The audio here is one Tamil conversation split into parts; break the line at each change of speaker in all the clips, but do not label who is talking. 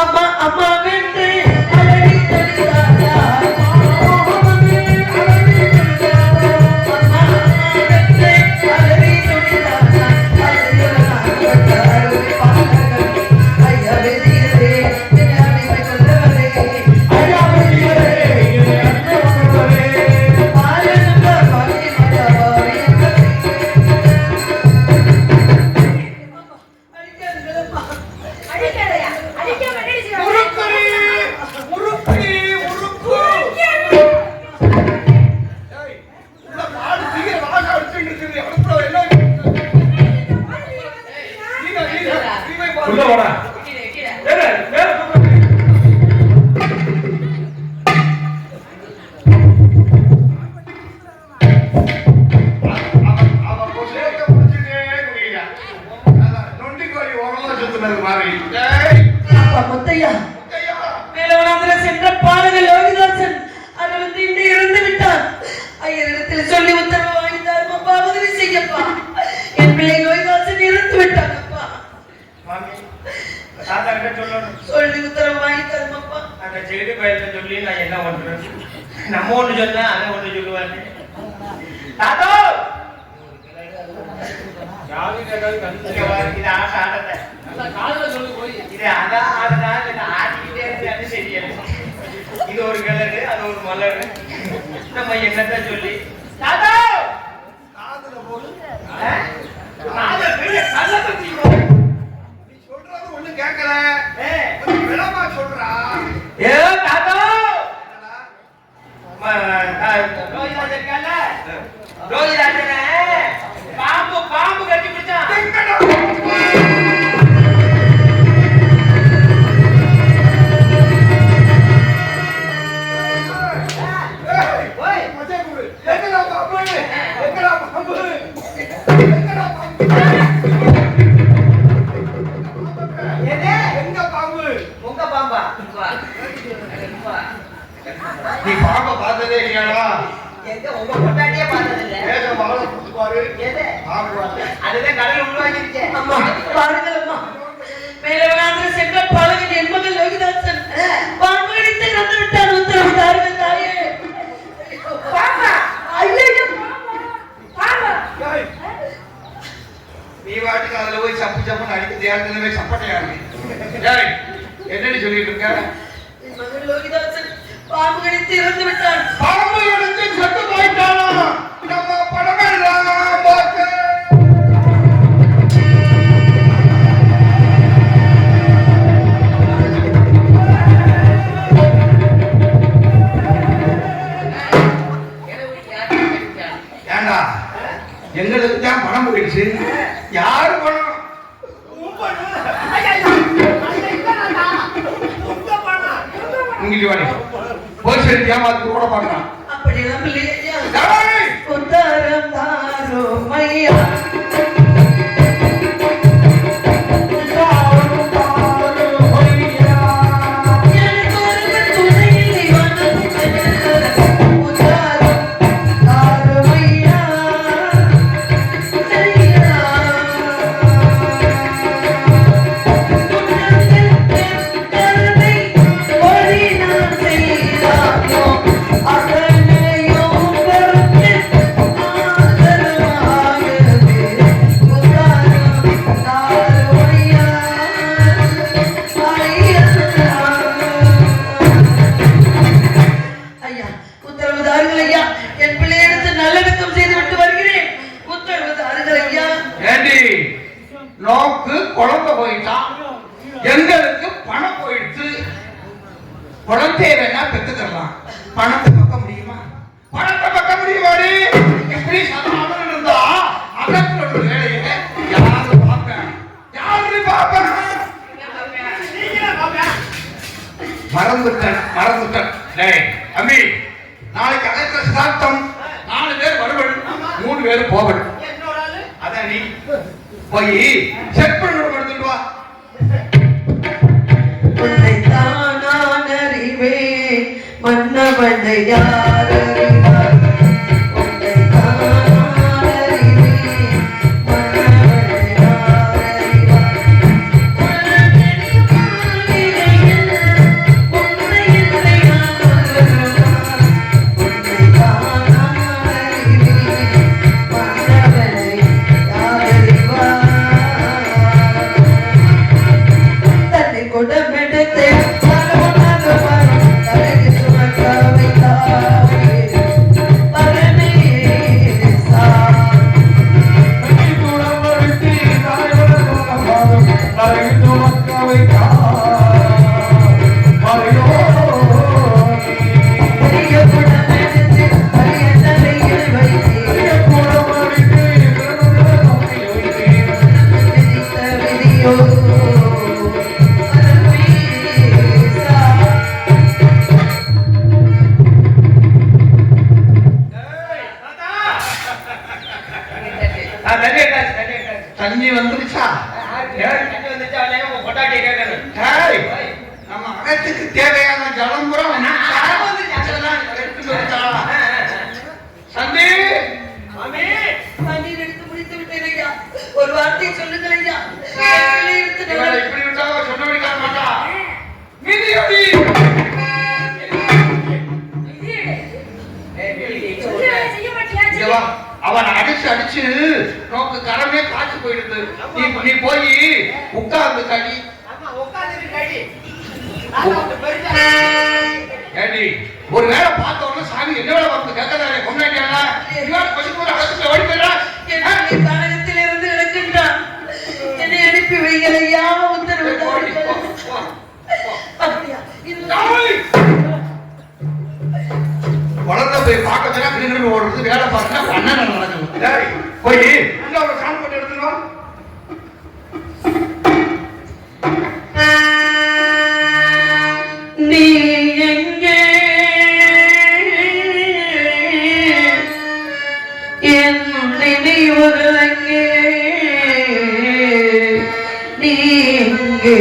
அம்மா அம்மா வென்று அழகி தனிதாரா சொல்லி உத்தரவு வாங்கி தருமாப்பா. அந்த செடி பயிர்ல சொல்லி நான் என்ன பண்றேன்? நம்ம ஒண்ணு சொன்னா அதை ஒண்ணு சொல்லுவாங்க. தாத்தா இது ஆசை ஆடத்தை இது அதான் ஆடுதான் ஆடிக்கிட்டே இருந்து சரியாது. இது ஒரு கலரு அது ஒரு மலரு. நம்ம என்னத்த சொல்லி தாத்தா கேட்கல விளமா சொல்றா. ஏ தாத்தா ரோஹிராஜன பாம்பு பாம்பு கட்டி பிடிச்சான். நீ பாம்ப பார்த்ததே இல்லையாடா? எங்க உங்க பொட்டாட்டியே பார்த்தது இல்ல. ஏக பாவல புடிச்சு பாரு. எது? பாம்பு பாத்து. அதுதான் கடல் உருவாக்கிருச்சே. அம்மா பாருங்க அம்மா. மேலவனாந்திர சென்ற பழகின் என் மகன் லோகிதாசன் பாம்பு கடித்து இறந்து விட்டார். உத்தரவு தாருங்க தாயே. பாம்பா ஐயோ பாம்பா. நீ வாட்டுக்கு அதுல போய் சப்பு சப்புன்னு அடிக்க தேர்ந்தனவே சப்பட்டையாரு. ஏய் என்னன்னு சொல்லிட்டு இருக்க? என் மகன் லோகிதாசன் பாம்பு கடித்து இறந்து விட்டான். பாம்பு கடித்து செத்து போயிட்டானா? நம்ம படமெல்லாம் பார்த்து ஏண்டா எங்களுக்கு தான் பணம் போயிடுச்சு. யாரு பணம்? இங்கிட்டு வாடி போய் சரி ஏமாத்து கூட பார்க்கலாம். அப்படி எல்லாம் இல்லையா? உத்தரம் தாரோ மையா நோக்கு குழந்தை போயிட்டான். எங்களுக்கு பணம் போயிடுச்சு. குழந்தைய வேணா பெற்றுக்கலாம், பணத்தை பக்க முடியுமா? பணத்தை பக்க முடியுமாடி? இப்படி சாதாரண இருந்தா அகத்துல ஒரு வேலையை யாரு பார்ப்பேன்? யாரு பார்ப்பேன்? மறந்துட்டேன். டேய் அம்பி, நாளைக்கு அழைத்த சிதார்த்தம் 4 பேர் வருவன், 3 பேர் போவன். அதான் நீ போய் செக் பண்ணி எடுத்துட்டு வா. உன்னை தான் நான் அறிவேன், மன்னவனை யார் அறிவார்? உன்னை தான் நான் அறிவேன், மன்னவனை யார் அறிவார்? உலகெங்கும் மாளிகையில் தண்ணி வந்துருச்சா? நம்ம அகத்துக்கு தேவையான ஜலம் புறம் சந்தி
எடுத்து முடித்து விட்டேன். ஒரு வார்த்தை சொல்லுங்கள் ஐயா.
இப்படி விட்டா சொன்ன மாட்டா. அவன் அடிச்சு நோக்கு கரமே காய்ச்சி போயிடுது. நீ போய் உட்கார்ந்து கடி ஒரு வேலை பார்த்தோம்னா சாமி என்ன வேலை பார்த்து கேட்கறாரு கொண்டாடியானா ஓடி போயிடா.
கழகத்திலிருந்து எடுக்கின்றான். என்னை அனுப்பி வைகளையா உத்தரவு.
வளர்ந்த போய் பார்க்கறதுனா கிணறு ஓடுறது வேலை பார்த்தா பண்ண நடக்கும். போய் ஒரு சாமி போட்டு எடுத்துருவோம்.
நீ எங்கே என் நினைவுகள் எங்கே நீ எங்கே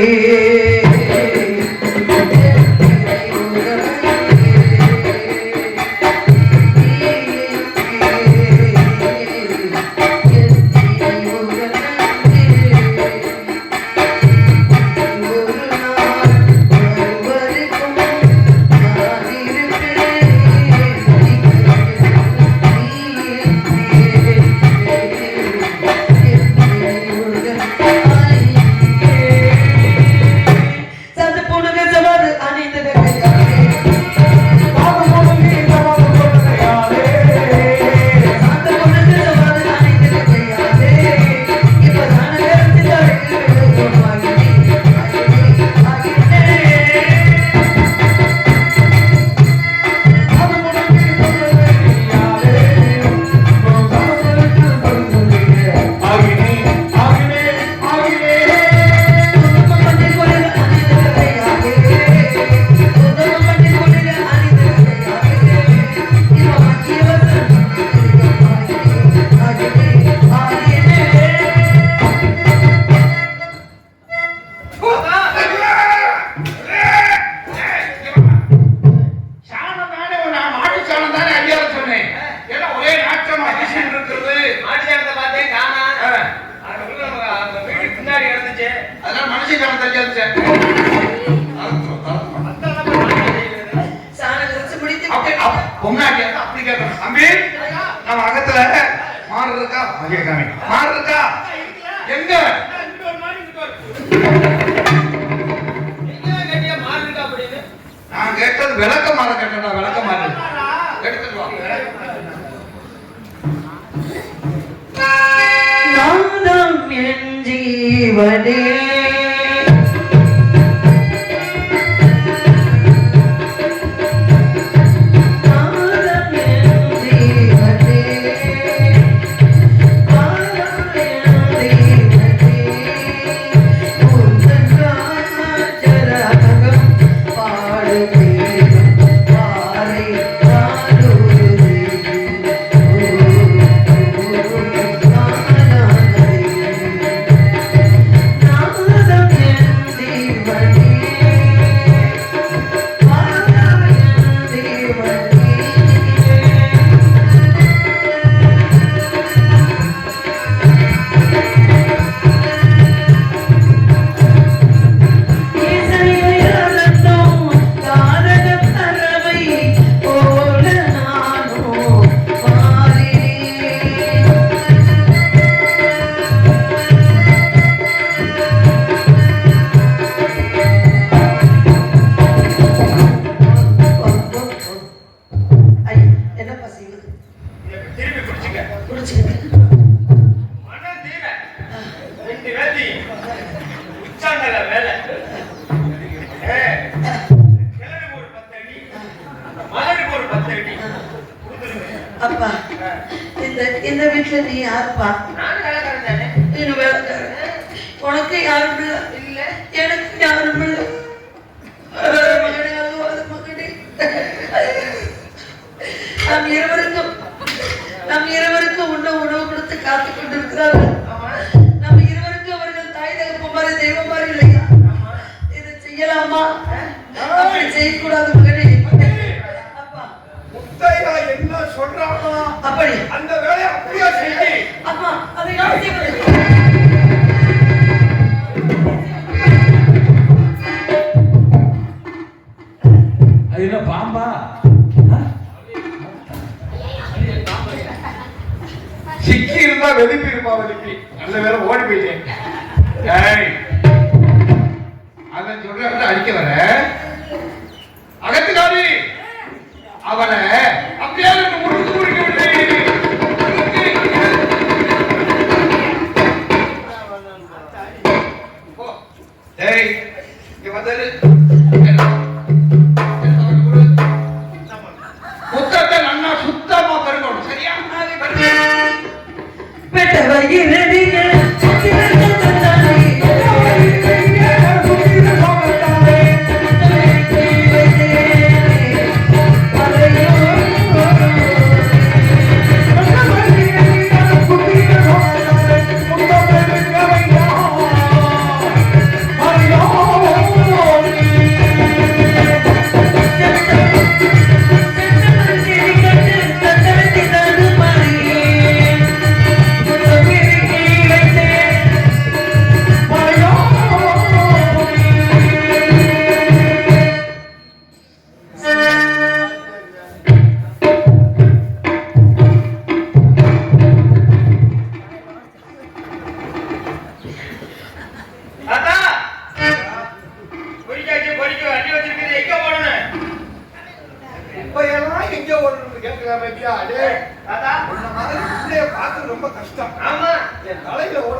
நம்ம அகத்துல மாடு இருக்கா? மாடு இருக்கா? எங்க நான் கேட்டது விளக்க மாற கேட்டா. விளக்க மாற எடுத்துட்டு வா.
நாதம் என் ஜீவனே
உச்சாண்டல வேலை கிழடுக்கு ஒரு 10 அடி மலருக்கு ஒரு 10 அடி
அப்பா இந்த வீட்டுல நீ யாருப்பா?
நான் வேலைக்காரன் தானே.
நீ வேலைக்காரன். உனக்கு யாரும் இல்ல, எனக்கு யாரும் இல்ல. நம் இருவருக்கும் உணவு கொடுத்து காத்துக் கொண்டிருக்கிறார்கள். நம் இருவருக்கும் அவர்கள் தாய் தகப்ப மாதிரி தெய்வம் மாதிரி இல்லையா? இதை செய்யலாமா? அப்படி செய்யக்கூடாது மகனே. அப்பா
முத்தையா என்ன சொல்றானோ
அப்படி
அந்த வேலையை அப்படியே செஞ்சு
அப்பா அதை நான் செய்வது.
அது என்ன பாம்பா? சிக்கி இருந்தா வெதுப்பி இருப்பா, வெதுப்பி நல்ல வேற ஓடி போயிட்டேன். அவன் சொல்ற அடிக்க வர அகத்துக்காரி அவனை அப்படியே முறுக்கு முறுக்கி விட்டு முத்தத்தை நல்லா சுத்தமா பெருக்கணும். சரியா? ரொம்ப கஷ்டம். ஆமா, என் தலையில ஓட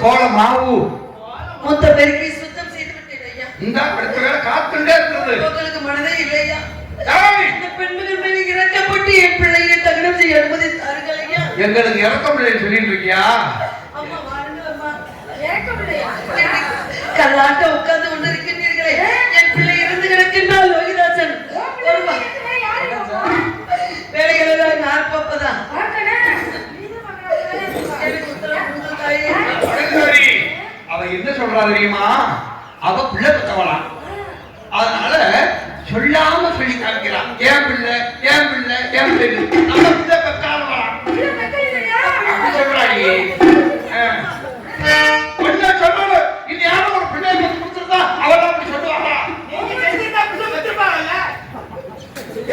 கோல மாவு
மொத்த பெருக்கி சுத்தம் செய்து விட்டேன் ஐயா.
இந்த அடுத்த வேலை காத்துட்டே இருக்கிறது.
உங்களுக்கு மனதே இல்லையா? இந்த பெண்மகள் மேலே இறக்கப்பட்டு என் பிள்ளையை தகனம் செய்ய அனுமதித்தார்கள் ஐயா.
எங்களுக்கு இறக்கம் இல்லைன்னு சொல்லிட்டு இருக்கியா?
அம்மா வாருங்க அம்மா. இறக்கம் இல்லையா? கல்லாட்ட உட்கார்ந்து கொண்டிருக்கின்றீர்களே, என் பிள்ளை இருந்து கிடக்கின்றால் லோகிதாசன் வேலைகளெல்லாம் நான் பாப்பதான்.
அவ என்ன சொல்றா தெரியுமா? அவ பிள்ளை பெற்றவளாம். அதனால சொல்லாம சொல்லி காமிக்கிறான். ஏன் பிள்ளை ஏன் பிள்ளை ஏன் பிள்ளை நம்ம பிள்ளை பெற்றாலும் அப்படி சொல்றாடி. கொஞ்சம் சொல்லணும். இது யாரும் ஒரு பிள்ளை பெற்று கொடுத்துருந்தா அவள் அப்படி சொல்லுவாங்களா?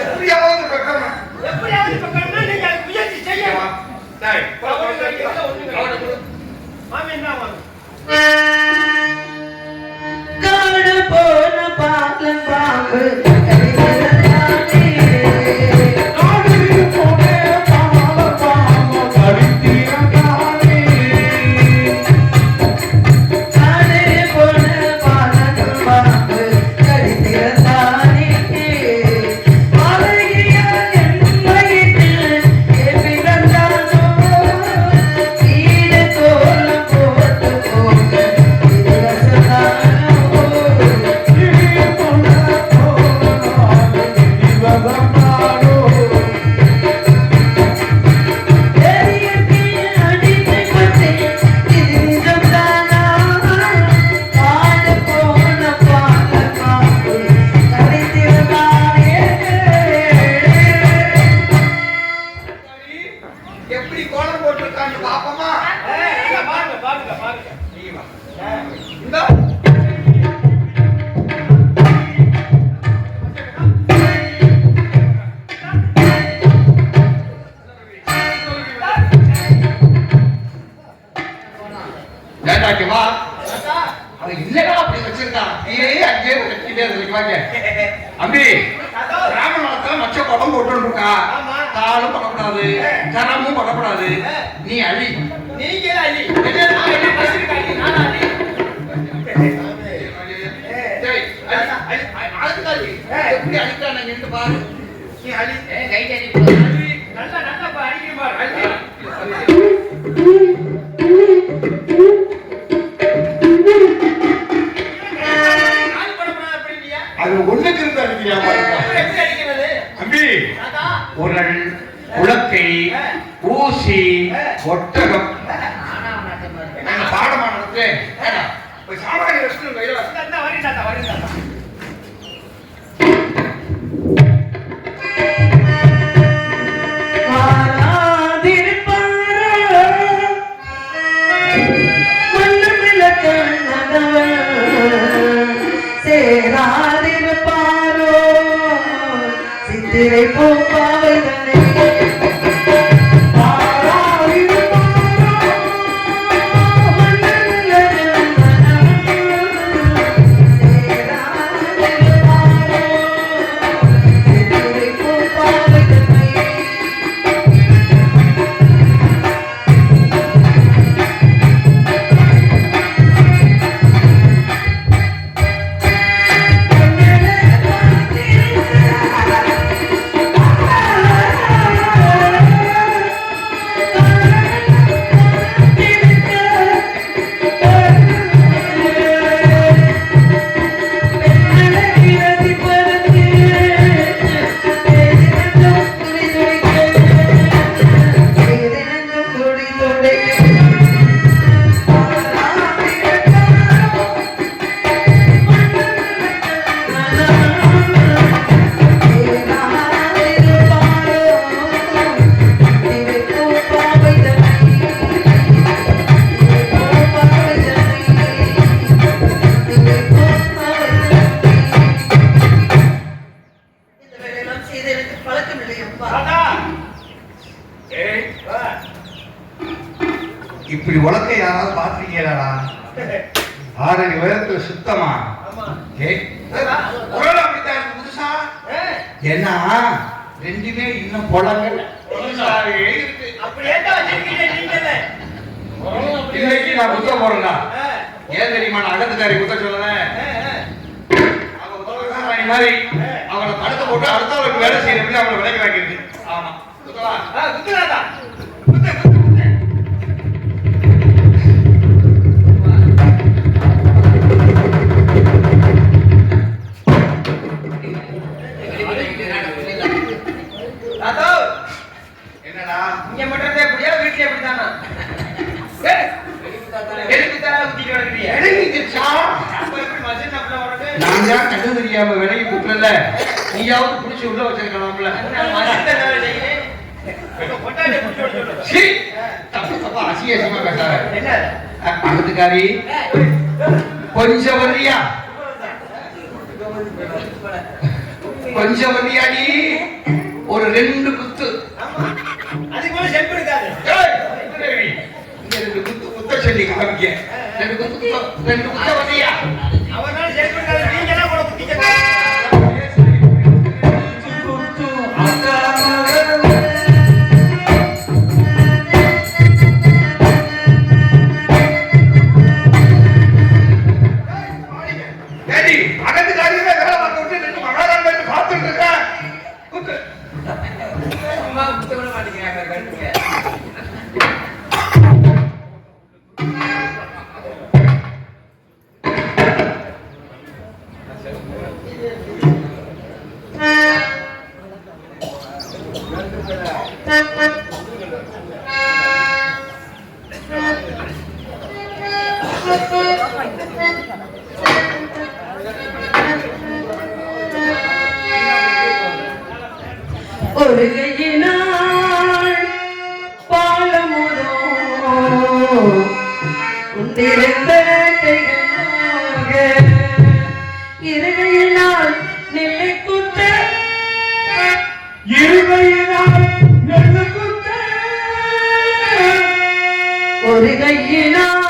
எப்படியாவது பெற்றணும். எப்படியாவது பெற்றணும்னா நீங்க முயற்சி செய்யலாம்.
காடு போன பாலம் பாம்பு
காட்டி வா. அது இல்லடா அப்படி வச்சிருக்கான். நீயே அங்கே கட்டிட்டே இருக்காங்க. அம்பி ராமநாதத்துல மச்ச குடம் போட்டு இருக்கா. காலும் பண்ணக்கூடாது, கரமும் பண்ணக்கூடாது. நீ அழி.
நீங்க அழி. நான் அழி.
எப்படி அடிக்கிறான் என்று பாரு.
நீ அழி. கை அடி. நல்லா நல்லா அடிக்கிற பாரு. அழி.
அது ஒண்ணுக்கு இருந்து அடிக்கிறியா பாருங்க.
எப்படி அடிக்கிறது?
அம்பி உரல், உலக்கை, ஊசி, ஒட்டகம் பாடமா நடத்தேன். சாமானிய
சேராதிருப்பாரோ சித்திரை பூப்பாவை
இப்படி உலக்கை யாராவது பாத்திருக்கீங்களா? 6 அடி உயரத்துல சுத்தமா அப்படித்தான் புதுசா. ஏன்னா ரெண்டுமே இன்னும் புலங்கல. இன்னைக்கு நான் குத்த போறேன்டா. ஏன் தெரியுமா? நான் அகத்துக்காரி குத்த சொல்லுவேன். மாதிரி அவனை படுத்த போட்டு அடுத்தவருக்கு வேலை செய்யறது அவனை விலைக்கு வாங்கிருக்கு. ஆமா குத்துறாதா? என்னடா இங்க மட்டும் எப்படியா வீட்டுல எப்படிதானா? நான் கண்டு தெரியாம விலகி குத்துறல, நீயாவது புடிச்சு உள்ள வச்சிருக்கலாம்ல. தப்பா அசியமா பேசாத. பக்கத்துக்காரி கொஞ்சம் வர்றியா? கொஞ்சம் வர்றியாடி? ஒரு 2 குத்து. குத்த சொல்லி காமிக்க. 2 குத்த வர்றியா? ஒரு கையினால் பாலமுதோ உண்டிருந்த கைகளாக, இருகையினால் நெல்லை குத்த, இருகையினால் நெல்லு குத்த, ஒரு கையினால்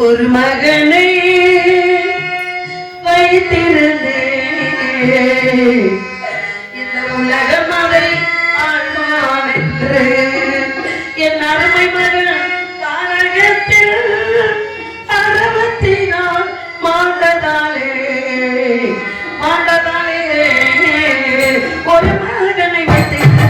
ஒரு மகனை வைத்திருந்தேன் இந்த உலகம் அதை ஆழ்வான் என்று என் அருமை மகன் காரகத்தில் அறவத்தினால் மாண்டதாலே ஒரு மகனை வைத்திருந்தேன்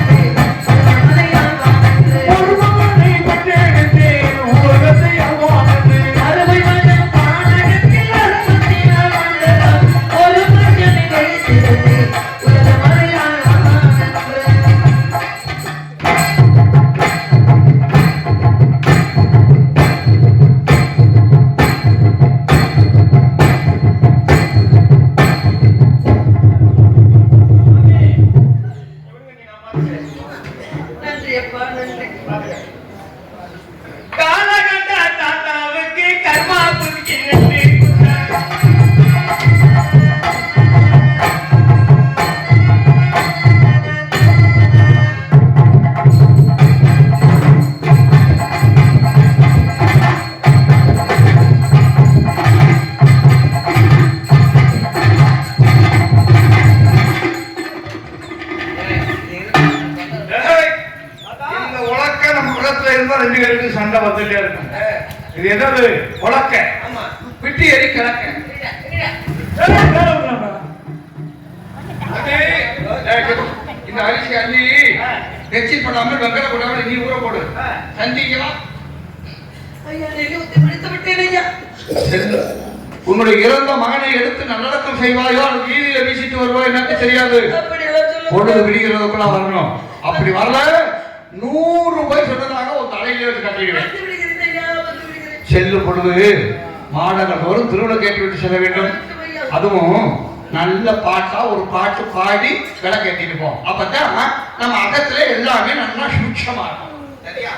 சண்டை வந்துட்டே இருக்கும். இது என்னது? உலக்க. பிட்டி எரி கிழக்க. இந்த அரிசி அள்ளி எச்சில் பண்ணாமல் வெங்கல போடாமல் நீ ஊற போடு. சந்திக்கலாம். உன்னுடைய இறந்த மகனை எடுத்து நல்லடக்கம் செய்வாயோ அல்லது வீதியில வீசிட்டு வருவாயோ எனக்கு தெரியாது. பொழுது விடுகிறதுக்குள்ள வரணும். அப்படி வரல 100 ரூபாய் சொன்னதாக ஒரு தலையில வச்சு கட்டிடுவேன். செல்லும் பொழுது மாடங்கள் தோறும் திருவிழா கேட்டு விட்டு செல்ல வேண்டும். அதுவும் நல்ல பாட்டா ஒரு பாட்டு பாடி விளக்கு ஏற்றிட்டு போம். அப்பதான் நம்ம அகத்துல எல்லாமே நல்லா சுட்சமா இருக்கும். சரியா?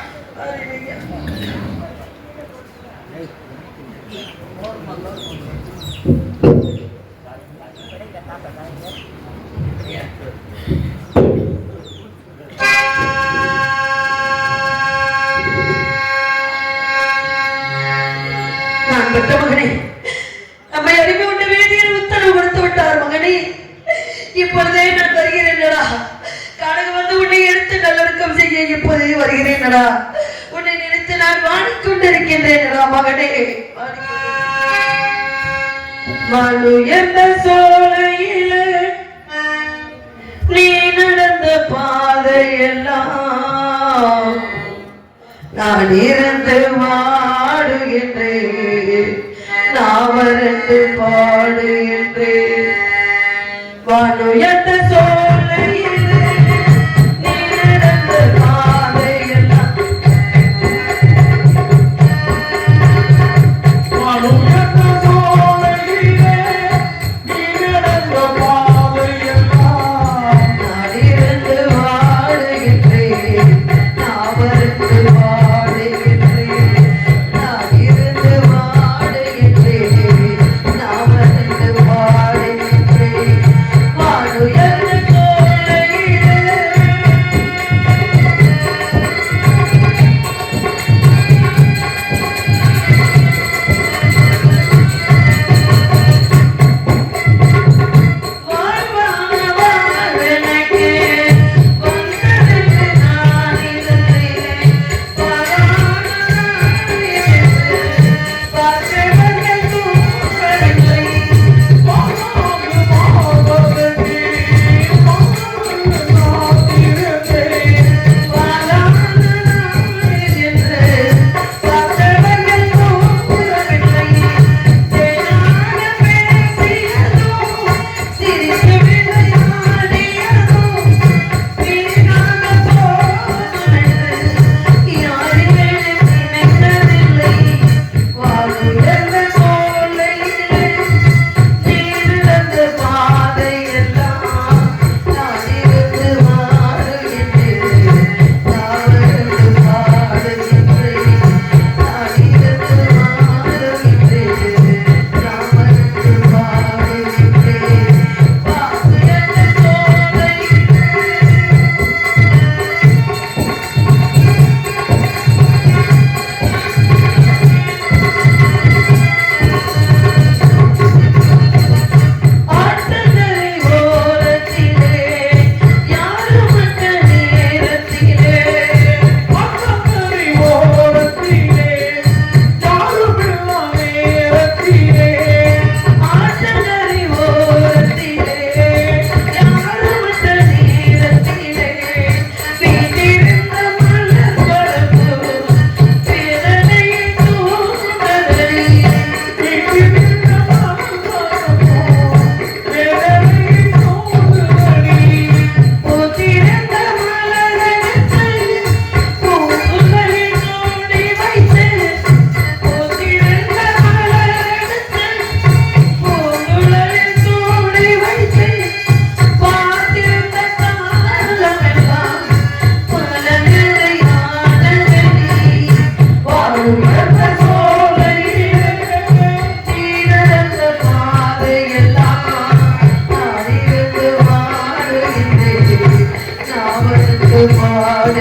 மகனே, நம்மை அறிவு கொண்டு வேதியர் உத்தரவு கொடுத்து விட்டார். மகனே, இப்பொழுதே நான் வருகிறேன். காடக வந்து உன்னை எடுத்து நல்லடக்கம் செய்ய இப்போது வருகிறேனடா. உன்னை நினைத்து நான் வாடிக்கொண்டிருக்கின்றேனடா மகனே. மனு என்ற சோலையில நீ நடந்த பாதையெல்லாம் நான் இருந்து வாடுகின்றேன், நான் வறண்டு பாடுகின்றேன். மனு என்ற சோலையில நீ நடந்த பாதையெல்லாம்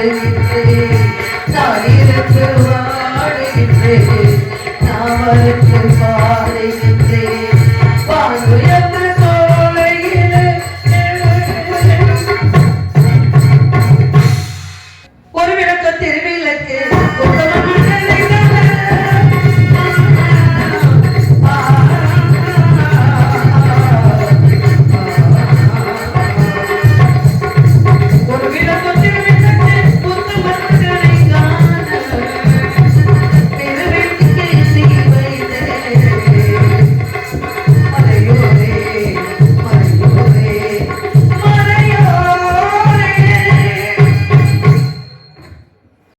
பாடுகின்றேன்.